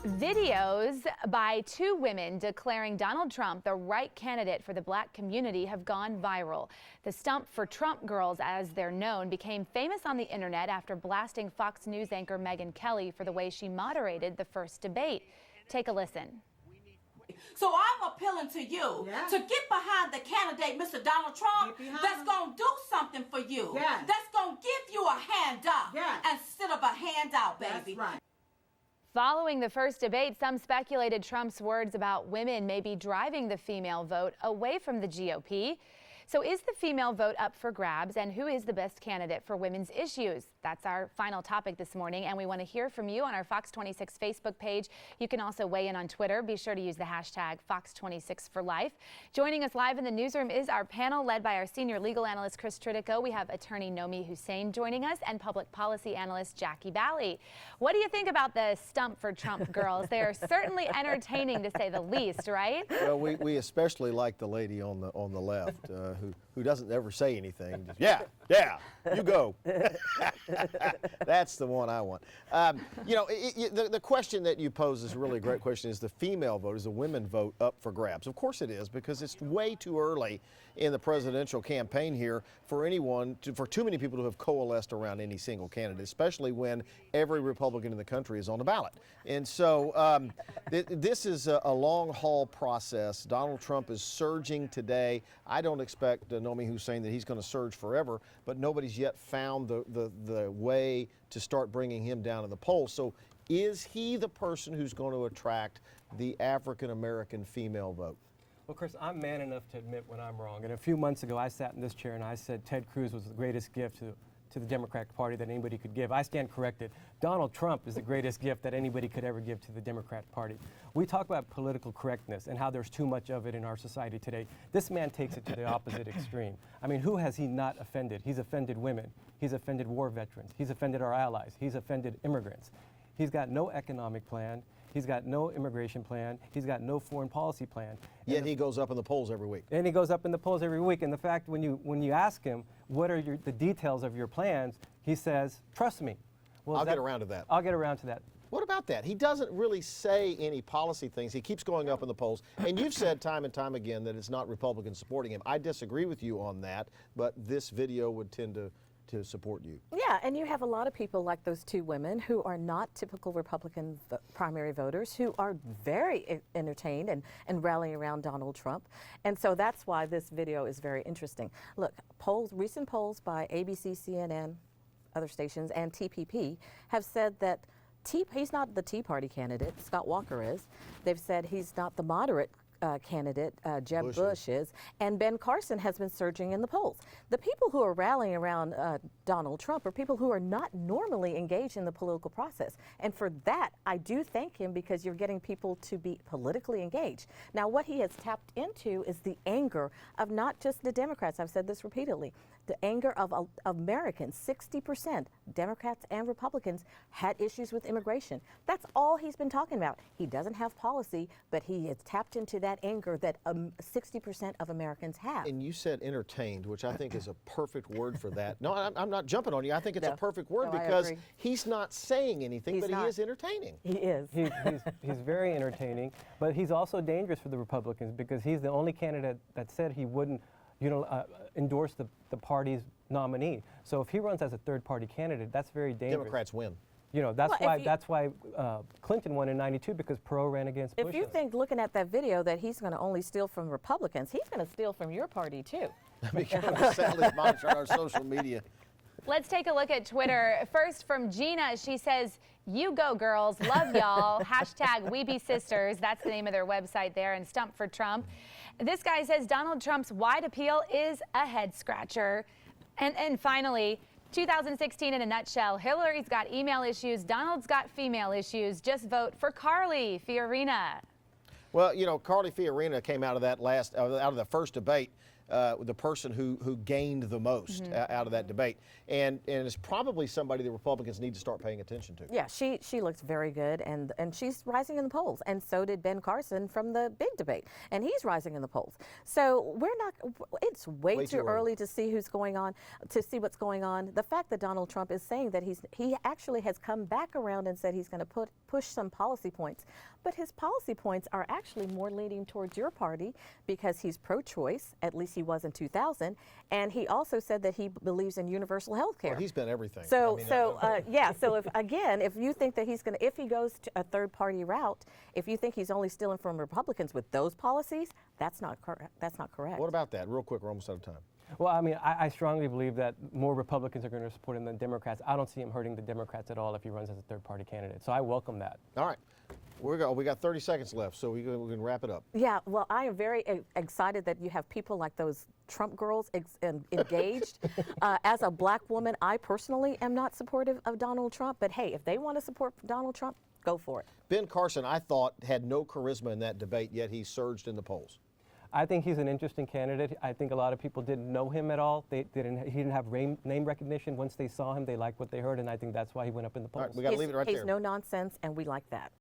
Videos by two women declaring Donald Trump the right candidate for the black community have gone viral. The Stump for Trump girls, as they're known, became famous on the internet after blasting Fox News anchor Megyn Kelly for the way she moderated the first debate. Take a listen. So I'm appealing to you to get behind the candidate, Mr. Donald Trump, that's going to do something for you. That's going to give you a hand up instead of a handout, baby. That's right. Following the first debate, some speculated Trump's words about women may be driving the female vote away from the GOP. So is the female vote up for grabs, and who is the best candidate for women's issues? That's our final topic this morning, and we want to hear from you on our Fox 26 Facebook page. You can also weigh in on Twitter. Be sure to use the hashtag Fox26forlife. Joining us live in the newsroom is our panel led by our senior legal analyst, Chris Tritico. We have attorney Nomi Hussein joining us and public policy analyst Jackie Bally. What do you think about the Stump for Trump girls? They are certainly entertaining, to say the least, right? Well, we especially like the lady on the left who doesn't ever say anything. Just, yeah, you go. That's the one I want. You know, the question that you pose is a really great question. Is the female vote, is the women vote up for grabs? Of course it is, because it's way too early in the presidential campaign here for for too many people to have coalesced around any single candidate, especially when every Republican in the country is on the ballot. And so this is a long haul process. Donald Trump is surging today. I don't expect Nomi Hussein that he's going to surge forever, but nobody's yet found the way to start bringing him down in the polls. So is he the person who's going to attract the African-American female vote? Well, Chris, I'm man enough to admit when I'm wrong. And a few months ago, I sat in this chair and I said Ted Cruz was the greatest gift to the Democratic Party that anybody could give. I stand corrected. Donald Trump is the greatest gift that anybody could ever give to the Democratic Party. We talk about political correctness and how there's too much of it in our society today. This man takes it to the opposite extreme. I mean, who has he not offended? He's offended women. He's offended war veterans. He's offended our allies. He's offended immigrants. He's got no economic plan. He's got no immigration plan. He's got no foreign policy plan. Yet he goes up in the polls every week. And he goes up in the polls every week. And the fact, when you ask him, what are the details of your plans, he says, trust me. Well, I'll get around to that. I'll get around to that. What about that? He doesn't really say any policy things. He keeps going up in the polls. And you've said time and time again that it's not Republicans supporting him. I disagree with you on that, but this video would tend to support you. Yeah, and you have a lot of people like those two women who are not typical Republican primary voters who are very entertained and rallying around Donald Trump. And so that's why this video is very interesting. Look, recent polls by ABC, CNN, other stations, and TPP have said that he's not the Tea Party candidate, Scott Walker is. They've said he's not the moderate candidate, Jeb Bush is, and Ben Carson has been surging in the polls. The people who are rallying around Donald Trump are people who are not normally engaged in the political process. And for that, I do thank him, because you're getting people to be politically engaged. Now, what he has tapped into is the anger of not just the Democrats. I've said this repeatedly. The anger of Americans. 60%, Democrats and Republicans, had issues with immigration. That's all he's been talking about. He doesn't have policy, but he has tapped into that anger that 60% of Americans have. And you said entertained, which I think is a perfect word for that. No, I'm not jumping on you. I think it's a perfect word, because he's not saying anything, but he is entertaining. He is. He's very entertaining, but he's also dangerous for the Republicans, because he's the only candidate that said he wouldn't endorse the party's nominee. So if he runs as a third-party candidate, that's very dangerous. Democrats win. You know, that's why Clinton won in '92, because Perot ran against Bush. If you think, looking at that video, that he's going to only steal from Republicans, he's going to steal from your party too. Sally's monitoring our social media. Let's take a look at Twitter. First from Gina, she says, "You go girls, love y'all." Hashtag We Be Sisters. That's the name of their website there. And Stump for Trump. This guy says Donald Trump's wide appeal is a head scratcher. And finally, 2016 in a nutshell. Hillary's got email issues. Donald's got female issues. Just vote for Carly Fiorina. Well, you know, Carly Fiorina came out of that out of the first debate the person who gained the most out of that debate, and it's probably somebody the Republicans need to start paying attention to. Yeah, she looks very good, and she's rising in the polls, and so did Ben Carson from the big debate, and he's rising in the polls. So it's way too early to see what's going on. The fact that Donald Trump is saying that he actually has come back around and said he's going to push some policy points, but his policy points are actually more leaning towards your party because he's pro-choice, at least he was in 2000, and he also said that he believes in universal health care. Well, he's been everything. So, so if you think that if he goes to a third party route, if you think he's only stealing from Republicans with those policies, that's not correct. That's not correct. What about that? Real quick, we're almost out of time. Well, I mean, I strongly believe that more Republicans are going to support him than Democrats. I don't see him hurting the Democrats at all if he runs as a third-party candidate. So I welcome that. All right. We got 30 seconds left, so we can wrap it up. Yeah, well, I am very excited that you have people like those Trump girls engaged. As a black woman, I personally am not supportive of Donald Trump, but hey, if they want to support Donald Trump, go for it. Ben Carson, I thought, had no charisma in that debate, yet he surged in the polls. I think he's an interesting candidate. I think a lot of people didn't know him at all. He didn't have name recognition. Once they saw him, they liked what they heard, and I think that's why he went up in the polls. All right, we got to leave it right there. He's no nonsense, and we like that.